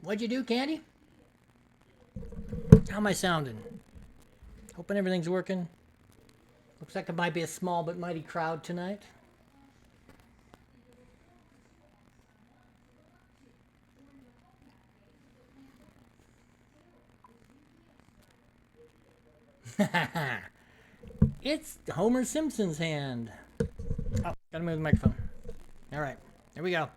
What'd you do, Candy? How am I sounding? Hoping everything's working. Looks like it might be a small but mighty crowd tonight. It's Homer Simpson's hand. Oh, gotta move the microphone. All right, here we go.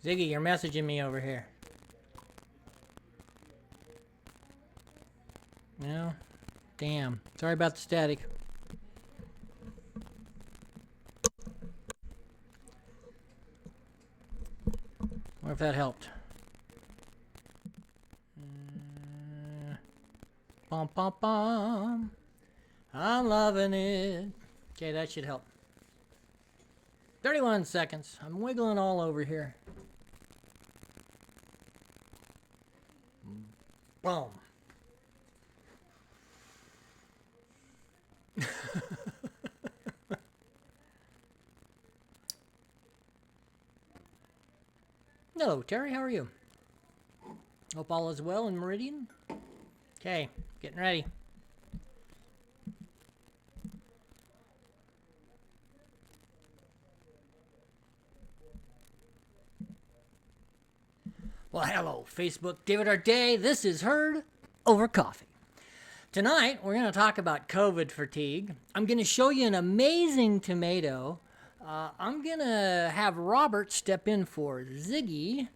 Ziggy, you're messaging me over here. No? Damn. Sorry about the static. Wonder if that helped. Bum bum bum. I'm loving it. Okay, that should help. 31 seconds. I'm wiggling all over here. Boom. Hello, Terry. How are you? Hope all is well in Meridian. Okay, getting ready. Well, hello, Facebook. David Arte. This is Heard Over Coffee. Tonight, we're going to talk about COVID fatigue. I'm going to show you an amazing tomato. I'm going to have Robert step in for Ziggy.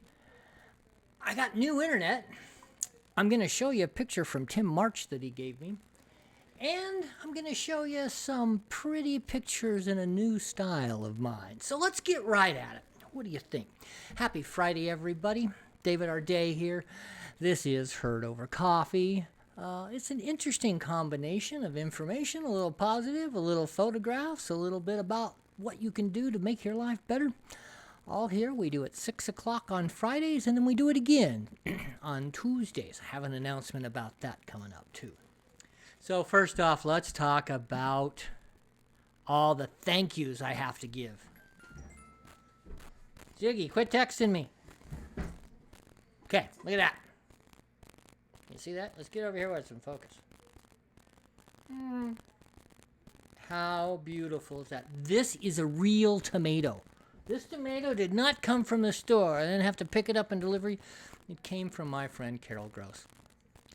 I got new internet. I'm going to show you a picture from Tim March that he gave me. And I'm going to show you some pretty pictures in a new style of mine. So let's get right at it. What do you think? Happy Friday, everybody. David Arte here. This is Heard Over Coffee. It's an interesting combination of information, a little positive, a little photographs, a little bit about what you can do to make your life better. All here. We do it 6 o'clock on Fridays, and then we do it again on Tuesdays. I have an announcement about that coming up, too. So first off, let's talk about all the thank yous I have to give. Jiggy, quit texting me. Okay, look at that. You see that? Let's get over here with some focus. How beautiful is that? This is a real tomato. This tomato did not come from the store. I didn't have to pick it up in delivery. It came from my friend Carol Gross.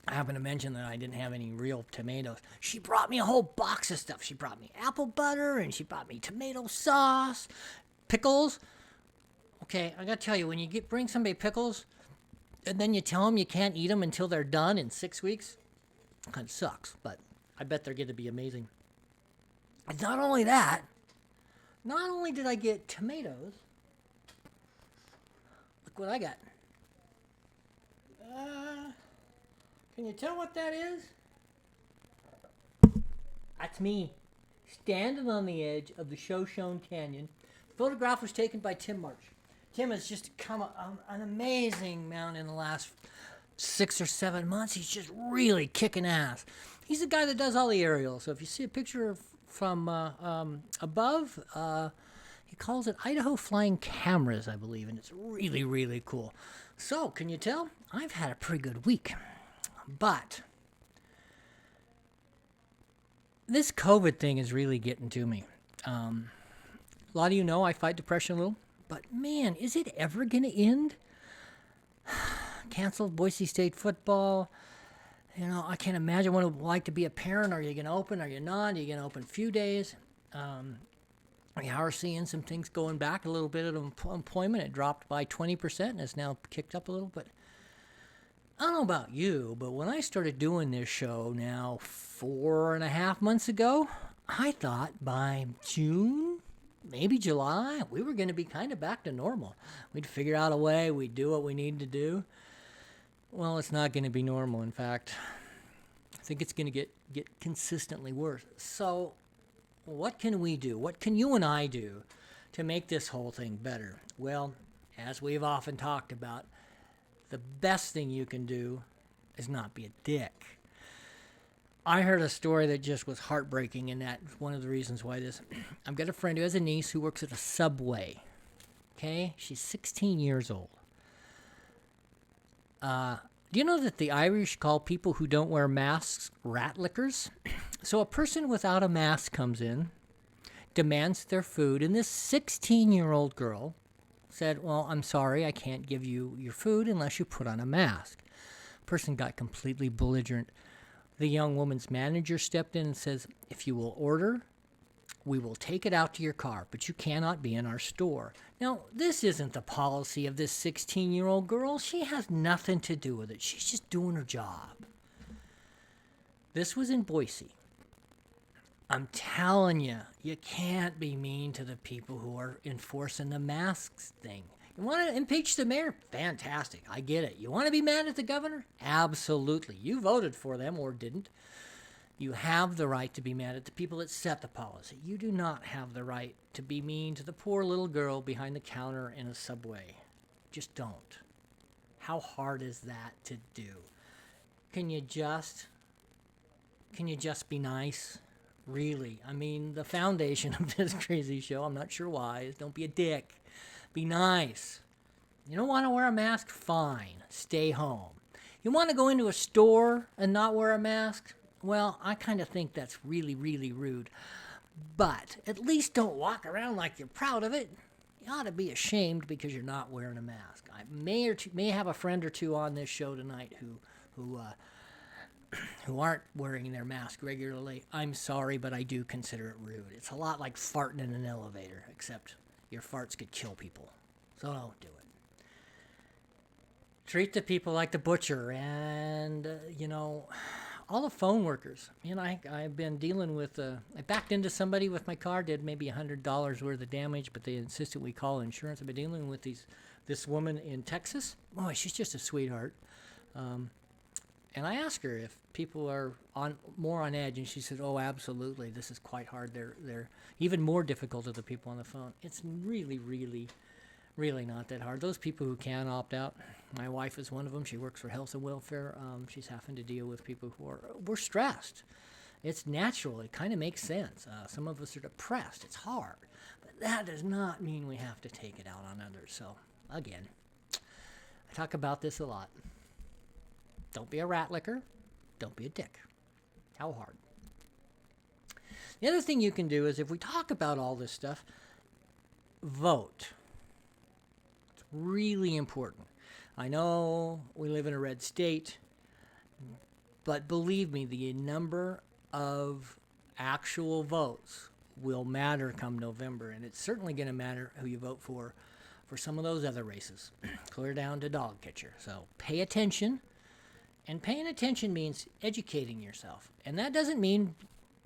I happen to mention that I didn't have any real tomatoes. She brought me a whole box of stuff. She brought me apple butter, and she brought me tomato sauce, pickles. Okay, I gotta tell you, when you bring somebody pickles, and then you tell them you can't eat them until they're done in 6 weeks, it kind of sucks, but I bet they're going to be amazing. And not only that, not only did I get tomatoes, look what I got. Can you tell what that is? That's me, standing on the edge of the Shoshone Canyon. The photograph was taken by Tim March. Tim has just come an amazing amount in the last 6 or 7 months. He's just really kicking ass. He's the guy that does all the aerials. So if you see a picture from above, he calls it Idaho Flying Cameras, I believe, and it's really, really cool. So, can you tell? I've had a pretty good week. But this COVID thing is really getting to me. A lot of you know I fight depression a little. But man, is it ever going to end? Canceled Boise State football. You know, I can't imagine what it would like to be a parent. Are you going to open? Are you not? Are you going to open a few days? We are seeing some things going back a little bit of employment. It dropped by 20% and it's now kicked up a little. But I don't know about you, but when I started doing this show now 4.5 months ago, I thought by June, maybe July, we were going to be kind of back to normal. We'd figure out a way. We'd do what we need to do. Well, it's not going to be normal. In fact, I think it's going to get consistently worse. So what can we do? What can you and I do to make this whole thing better? Well, as we've often talked about, the best thing you can do is not be a dick. I heard a story that just was heartbreaking, and that's one of the reasons why this. I've got a friend who has a niece who works at a Subway. Okay? She's 16 years old. Do you know that the Irish call people who don't wear masks rat lickers? So a person without a mask comes in, demands their food, and this 16-year-old girl said, well, I'm sorry, I can't give you your food unless you put on a mask. Person got completely belligerent. The young woman's manager stepped in and says, if you will order, we will take it out to your car, but you cannot be in our store. Now, this isn't the policy of this 16-year-old girl. She has nothing to do with it. She's just doing her job. This was in Boise. I'm telling you, you can't be mean to the people who are enforcing the masks thing. You want to impeach the mayor? Fantastic. I get it. You want to be mad at the governor? Absolutely. You voted for them or didn't. You have the right to be mad at the people that set the policy. You do not have the right to be mean to the poor little girl behind the counter in a Subway. Just don't. How hard is that to do? Can you just be nice? Really? I mean, the foundation of this crazy show, I'm not sure why, is don't be a dick. Be nice. You don't want to wear a mask? Fine. Stay home. You want to go into a store and not wear a mask? Well, I kind of think that's really, really rude. But at least don't walk around like you're proud of it. You ought to be ashamed because you're not wearing a mask. I may have a friend or two on this show tonight who aren't wearing their mask regularly. I'm sorry, but I do consider it rude. It's a lot like farting in an elevator, except your farts could kill people. So don't do it. Treat the people like the butcher and, all the phone workers. I've been dealing with, I backed into somebody with my car, did maybe $100 worth of damage, but they insisted we call insurance. I've been dealing with this woman in Texas. Boy, she's just a sweetheart. And I asked her if people are more on edge, and she said, "Oh, absolutely. This is quite hard. They're even more difficult to the people on the phone. It's really, really, really not that hard. Those people who can opt out. My wife is one of them. She works for health and welfare. She's having to deal with people we're stressed. It's natural. It kind of makes sense. Some of us are depressed. It's hard, but that does not mean we have to take it out on others. So, again, I talk about this a lot." Don't be a rat licker. Don't be a dick. How hard? The other thing you can do is if we talk about all this stuff, vote. It's really important. I know we live in a red state, but believe me, the number of actual votes will matter come November, and it's certainly going to matter who you vote for some of those other races, clear down to dog catcher. So pay attention. And paying attention means educating yourself. And that doesn't mean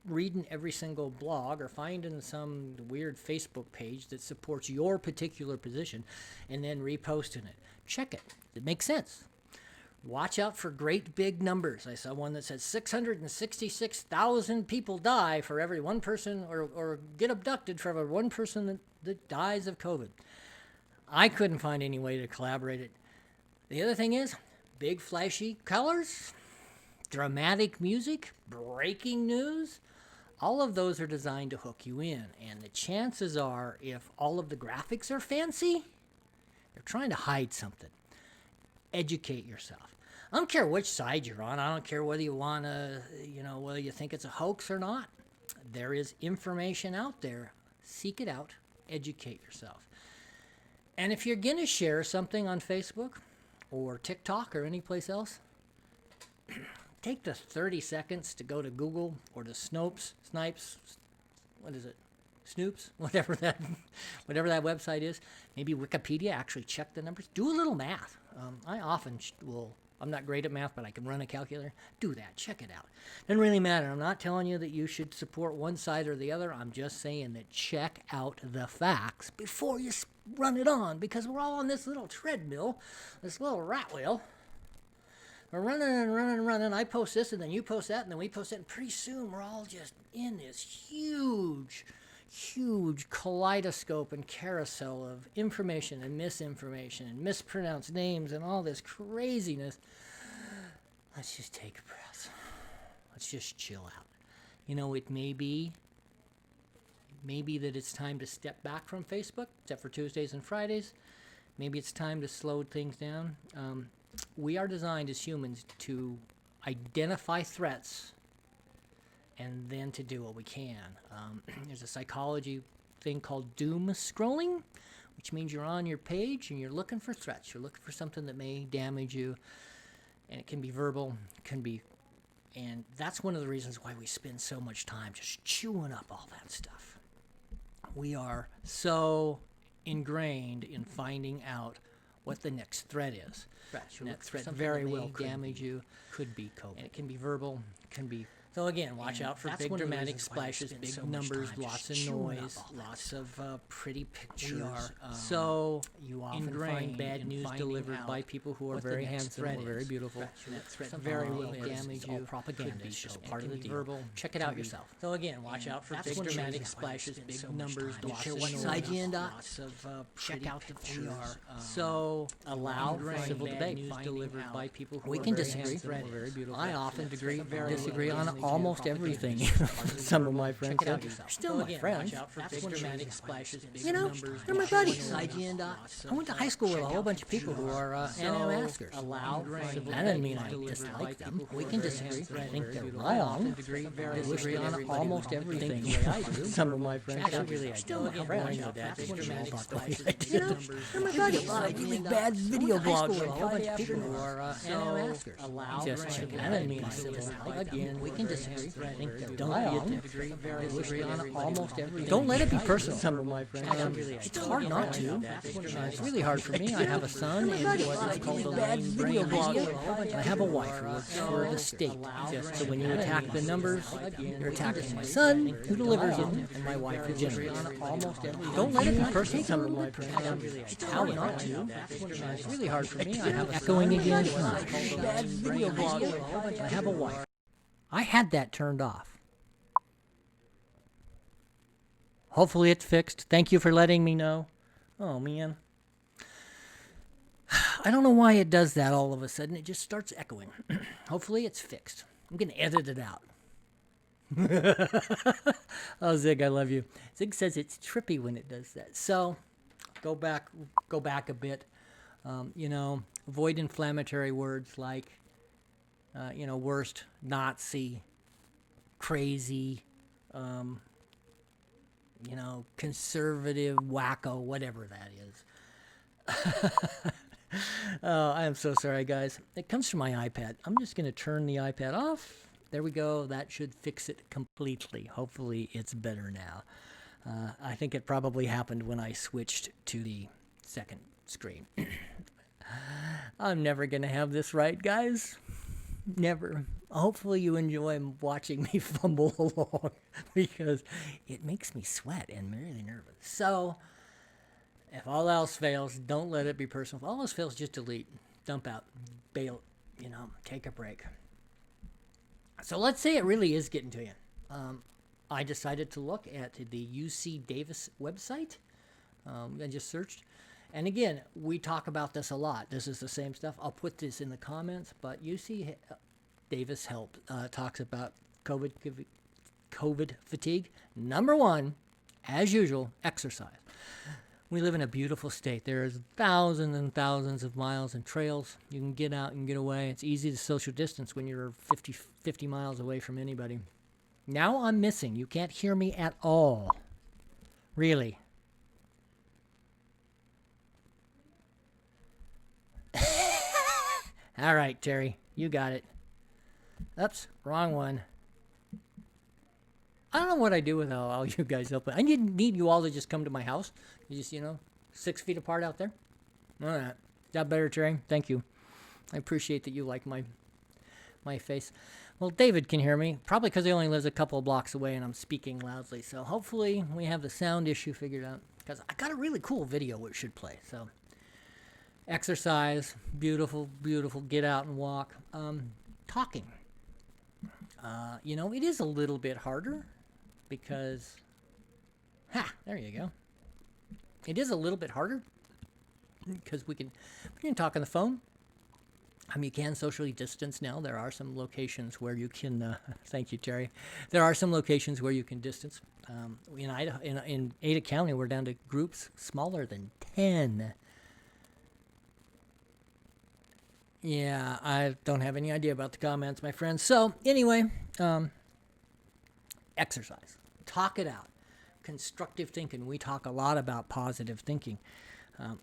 reading every single blog or finding some weird Facebook page that supports your particular position and then reposting it. Check it. It makes sense. Watch out for great big numbers. I saw one that said 666,000 people die for every one person or get abducted for every one person that dies of COVID. I couldn't find any way to collaborate it. The other thing is, big flashy colors, dramatic music, breaking news, all of those are designed to hook you in. And the chances are, if all of the graphics are fancy, they're trying to hide something. Educate yourself. I don't care which side you're on. I don't care whether you want to, whether you think it's a hoax or not. There is information out there. Seek it out. Educate yourself. And if you're going to share something on Facebook, or TikTok or any place else, take the 30 seconds to go to Google or to Snopes, what is it? Snoops, whatever that website is. Maybe Wikipedia, actually check the numbers. Do a little math. I often will. I'm not great at math, but I can run a calculator. Do that. Check it out. Doesn't really matter. I'm not telling you that you should support one side or the other. I'm just saying that check out the facts before you run it on, because we're all on this little treadmill, this little rat wheel. We're running and running and running. I post this, and then you post that, and then we post that, and pretty soon we're all just in this huge, huge kaleidoscope and carousel of information and misinformation and mispronounced names and all this craziness, let's just take a breath. Let's just chill out. You know, it may be that it's time to step back from Facebook, except for Tuesdays and Fridays. Maybe it's time to slow things down. We are designed as humans to identify threats and then to do what we can. There's a psychology thing called doom scrolling, which means you're on your page and you're looking for threats. You're looking for something that may damage you, and it can be verbal, and that's one of the reasons why we spend so much time just chewing up all that stuff. We are so ingrained in finding out what the next threat is. And that threat very well damage you. Could be COVID. And it can be verbal, can be. So again, watch out for big dramatic splashes, big numbers, lots of noise, lots of pretty pictures. We are so you often ingrained bad news delivered by people who are very handsome or very beautiful. That threat very well damage you. All propaganda is just part of the deal. Verbal. Check it out yourself. So again, watch out for big dramatic splashes, big numbers, lots of noise, lots of check out the pictures. So allow for civil debate. News delivered by people who are very handsome or very beautiful. I often disagree on almost everything. Some of my friends are still my friends. You know, they're my buddies. I went to high school with a whole bunch of people who are anti-maskers. That doesn't mean I dislike them. We can disagree. I think they're wrong. Disagree on almost everything. Some of my friends are still my friends. You know, they're my buddies. I make bad video blogs with a whole bunch of people who are anti-maskers. Just check it out. That doesn't mean I dislike them. We can disagree. Don't disagree on almost everything. Don't let it be personal. Some of my friends. It's hard not to. It's really hard for me. I have a son in what's called a bad video blog. I have a wife who works for the state. So when you attack the numbers, you're attacking my son, who delivers it, and my wife who generates it. Don't let it be personal. Some of my friends. It's hard not to. It's really hard for me. I have a echoing again. Bad video blog. I have a wife. I had that turned off. Hopefully it's fixed. Thank you for letting me know. Oh, man. I don't know why it does that all of a sudden. It just starts echoing. Hopefully it's fixed. I'm going to edit it out. Oh, Zig, I love you. Zig says it's trippy when it does that. So, go back a bit. Avoid inflammatory words like worst, Nazi, crazy, conservative, wacko, whatever that is. Oh, I am so sorry, guys. It comes from my iPad. I'm just going to turn the iPad off. There we go. That should fix it completely. Hopefully it's better now. I think it probably happened when I switched to the second screen. I'm never going to have this right, guys. Never. Hopefully you enjoy watching me fumble along because it makes me sweat and really nervous. So, if all else fails, don't let it be personal. If all else fails, just delete, dump out, bail, take a break. So let's say it really is getting to you. I decided to look at the UC Davis website. I just searched. And again, we talk about this a lot. This is the same stuff. I'll put this in the comments, but UC Davis talks about COVID fatigue. Number one, as usual, exercise. We live in a beautiful state. There's thousands and thousands of miles and trails. You can get out and get away. It's easy to social distance when you're 50 miles away from anybody. Now I'm missing. You can't hear me at all. Really. All right, Terry, you got it. Oops, wrong one. I don't know what I do with all you guys help. I need you all to just come to my house. You just, 6 feet apart out there. All right. Is that better, Terry? Thank you. I appreciate that you like my face. Well, David can hear me, probably because he only lives a couple of blocks away and I'm speaking loudly. So hopefully we have the sound issue figured out because I got a really cool video which should play. So exercise, beautiful, beautiful. Get out and walk. Talking. It is a little bit harder because Ha! There you go. It is a little bit harder because we can talk on the phone. You can socially distance now. There are some locations where you can. Thank you, Terry. There are some locations where you can distance. In Idaho, in Ada County, we're down to groups smaller than 10. Yeah, I don't have any idea about the comments, my friends. So anyway, exercise. Talk it out. Constructive thinking. We talk a lot about positive thinking.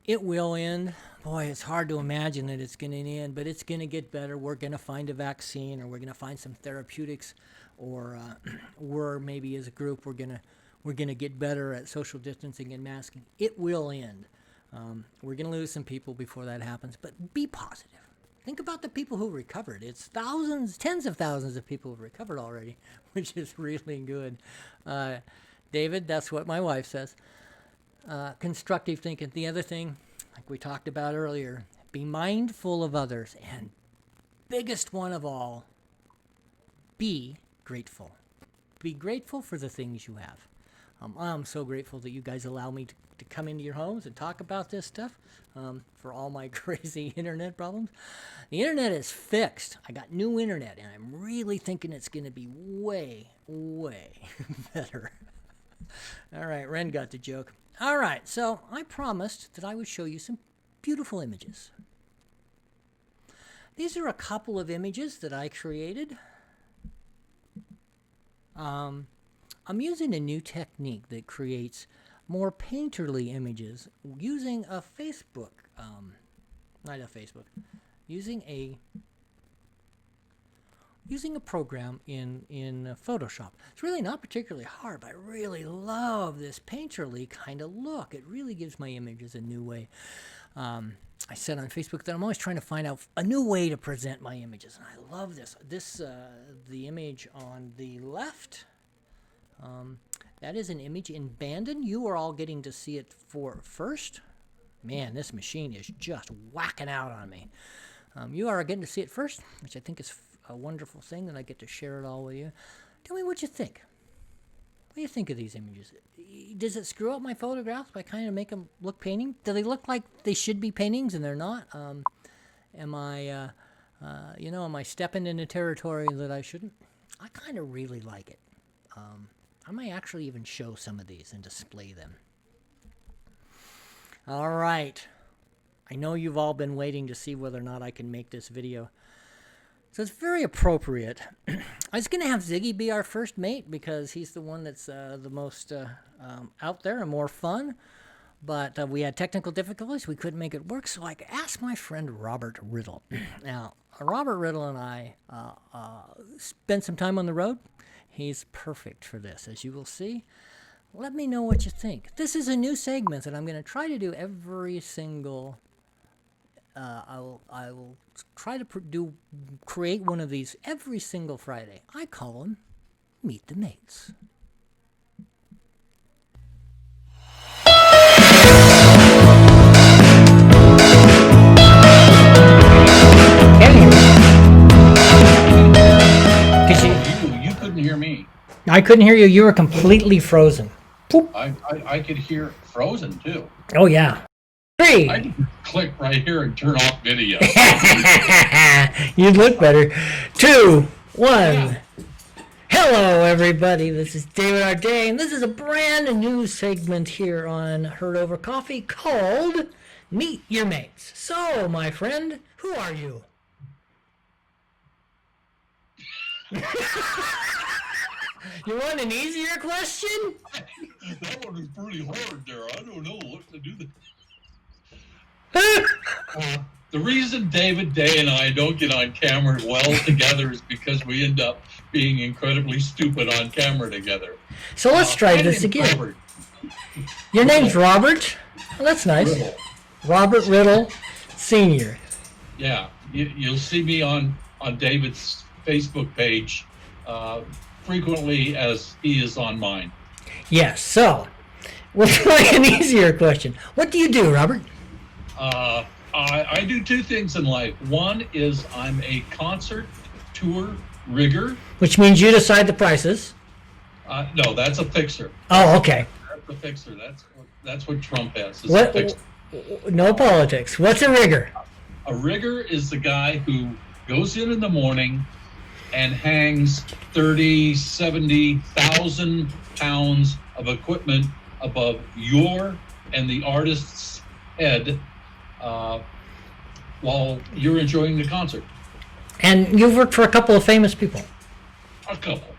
It will end. Boy, it's hard to imagine that it's going to end, but it's going to get better. We're going to find a vaccine, or we're going to find some therapeutics, or we're maybe as a group we're going to get better at social distancing and masking. It will end. We're going to lose some people before that happens, but be positive. Think about the people who recovered. It's thousands, tens of thousands of people who've recovered already, which is really good. David, that's what my wife says. Constructive thinking. The other thing, like we talked about earlier, be mindful of others. And biggest one of all, be grateful. Be grateful for the things you have. I'm so grateful that you guys allow me to come into your homes and talk about this stuff for all my crazy internet problems. The internet is fixed. I got new internet, and I'm really thinking it's going to be way, way better. All right, Ren got the joke. All right, so I promised that I would show you some beautiful images. These are a couple of images that I created. I'm using a new technique that creates more painterly images using a Facebook, using a program in Photoshop. It's really not particularly hard, but I really love this painterly kind of look. It really gives my images a new way. I said on Facebook that I'm always trying to find out a new way to present my images, and I love this. The image on the left, that is an image in Bandon. You are all getting to see it first. Man, this machine is just whacking out on me. You are getting to see it first, which I think is a wonderful thing that I get to share it all with you. Tell me what you think. What do you think of these images? Does it screw up my photographs by kind of make them look painting? Do they look like they should be paintings and they're not? Am I stepping into territory that I shouldn't? I kind of really like it. I might actually even show some of these and display them. All right. I know you've all been waiting to see whether or not I can make this video. So it's very appropriate. I was going to have Ziggy be our first mate because he's the one that's the most out there and more fun. But we had technical difficulties. We couldn't make it work. So I asked my friend Robert Riddle. Now, Robert Riddle and I spent some time on the road. He's perfect for this, as you will see. Let me know what you think. This is a new segment that I'm going to try to do every single. I will try to create one of these every single Friday. I call them Meet the Mates. You couldn't hear me. I couldn't hear you. You were completely frozen. I could hear frozen too. Oh, yeah. 3. I can click right here and turn off video. You'd look better. 2, 1. Yeah. Hello, everybody. This is David R. Day, and this is a brand new segment here on Heard Over Coffee called Meet Your Mates. So, my friend, who are you? You want an easier question? That one was pretty hard there. I don't know what to do. The reason David Day and I don't get on camera well together is because we end up being incredibly stupid on camera together. So let's try this again. Robert. Your name's Robert? Well, that's nice. Riddle. Robert Riddle, Sr. Yeah, you'll see me on David's Facebook page frequently as he is on mine. Yes, so we'll try an easier question. What do you do, Robert? I do two things in life. One is I'm a concert tour rigger. Which means you decide the prices. No, that's a fixer. Oh, okay. the fixer. That's what Trump has. Is a What? fixer. No politics. What's a rigger? A rigger is the guy who goes in the morning and hangs 30, 70,000 pounds of equipment above your and the artist's head while you're enjoying the concert. And you've worked for a couple of famous people. A couple.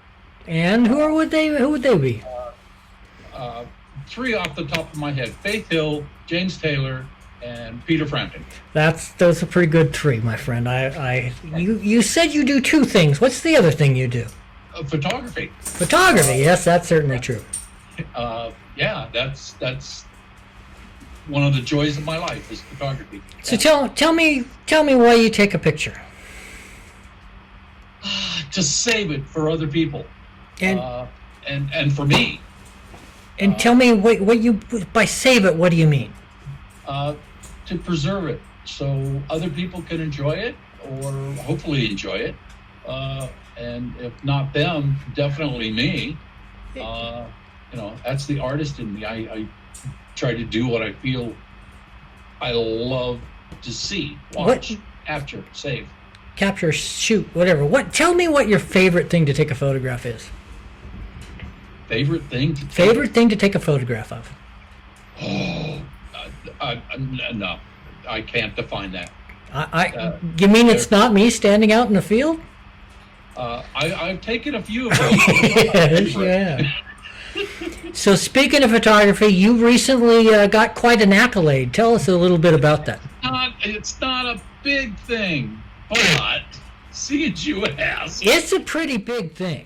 And who would they be? Three off the top of my head: Faith Hill, James Taylor, and Peter Frampton. Those are pretty good three, my friend. You said you do two things. What's the other thing you do? Photography. Photography. Yes, that's certainly true. Yeah, that's one of the joys of my life is photography. So tell me why you take a picture. To save it for other people, And and for me. And tell me what you by save it. What do you mean? To preserve it so other people can enjoy it, or hopefully enjoy it, and if not them, definitely me. That's the artist in me. I try to do what I feel I love to see, watch, capture, save. Capture, shoot, whatever. Tell me what your favorite thing to take a photograph is. Favorite thing to take a photograph of? Oh, no, I can't define that. You mean it's not me standing out in the field? I've taken a few of those. Yes, yeah. So speaking of photography, you recently got quite an accolade. Tell us a little bit about that. It's not a big thing, but seeing you ask. It's a pretty big thing.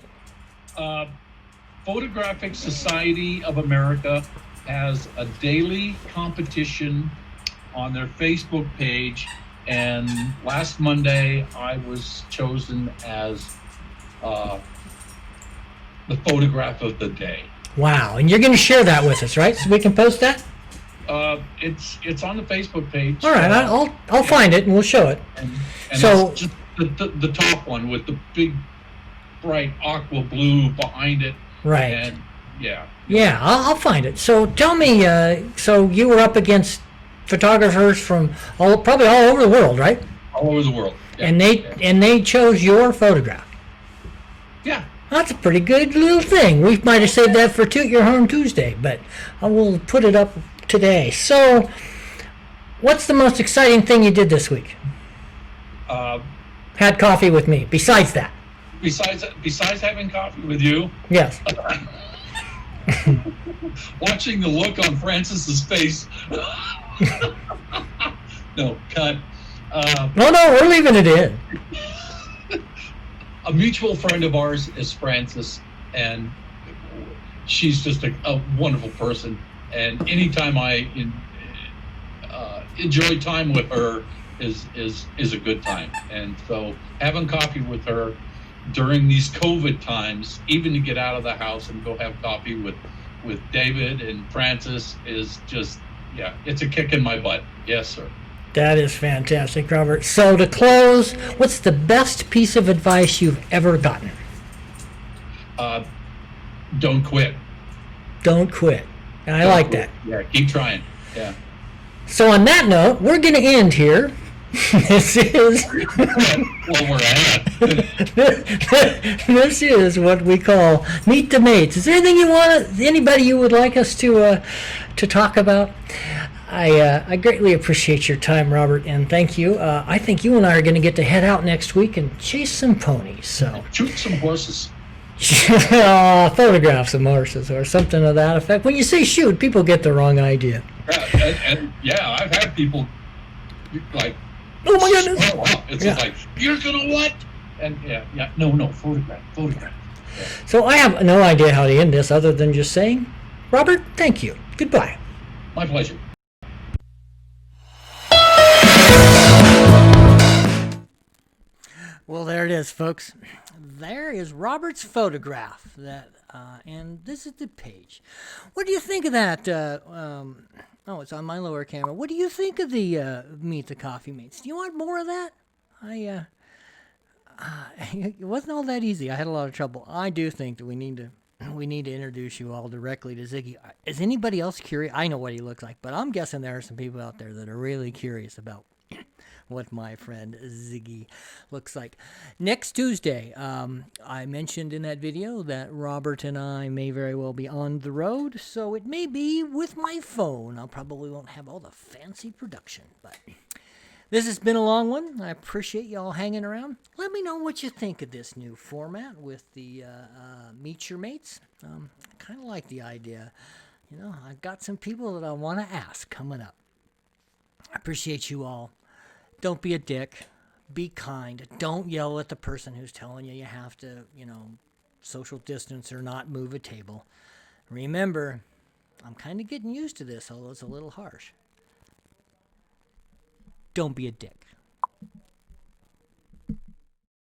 Photographic Society of America has a daily competition on their Facebook page, and last Monday I was chosen as the photograph of the day. Wow, and you're going to share that with us, right? So we can post that? It's on the Facebook page. All right, I'll find it and we'll show it. And so it's just the top one with the big bright aqua blue behind it. Right. And yeah. Yeah, I'll find it. So tell me, so you were up against photographers from probably all over the world, right? All over the world. Yeah. And they chose your photograph. Yeah. That's a pretty good little thing. We might have saved that for Toot Your Horn Tuesday, but I will put it up today. So, what's the most exciting thing you did this week? Had coffee with me. Besides that. Besides having coffee with you. Yes. Watching the look on Francis's face. No, cut. No, we're leaving it in. A mutual friend of ours is Francis, and she's just a wonderful person. And anytime I enjoy time with her is a good time. And so having coffee with her during these COVID times, even to get out of the house and go have coffee with David and Francis is just, yeah, it's a kick in my butt. Yes, sir. That is fantastic, Robert. So to close, what's the best piece of advice you've ever gotten? Don't quit. Don't quit. And I like that. Yeah, keep trying. Yeah. So on that note, we're going to end here. This is well, we're at. This is what we call Meet the Mates. Is there anything anybody you would like us to talk about? I greatly appreciate your time, Robert, and thank you. I think you and I are going to get to head out next week and chase some ponies. So shoot some horses. Photograph some horses or something to that effect. When you say shoot, people get the wrong idea. And I've had people like, oh my goodness. Oh, wow. It's like, you're gonna what? And no, photograph. Yeah. So I have no idea how to end this other than just saying, Robert, thank you. Goodbye. My pleasure. Well, there it is, folks. There is Robert's photograph. And this is the page. What do you think of that? It's on my lower camera. What do you think of the Meet the Coffee Mates? Do you want more of that? It wasn't all that easy. I had a lot of trouble. I do think that we need to we need to introduce you all directly to Ziggy. Is anybody else curious? I know what he looks like, but I'm guessing there are some people out there that are really curious about what my friend Ziggy looks like. Next Tuesday, I mentioned in that video that Robert and I may very well be on the road, so it may be with my phone. I probably won't have all the fancy production, but this has been a long one. I appreciate y'all hanging around. Let me know what you think of this new format with the Meet Your Mates. I kind of like the idea. You know, I've got some people that I want to ask coming up. I appreciate you all. Don't be a dick. Be kind. Don't yell at the person who's telling you have to, social distance or not move a table. Remember, I'm kind of getting used to this, although it's a little harsh. Don't be a dick.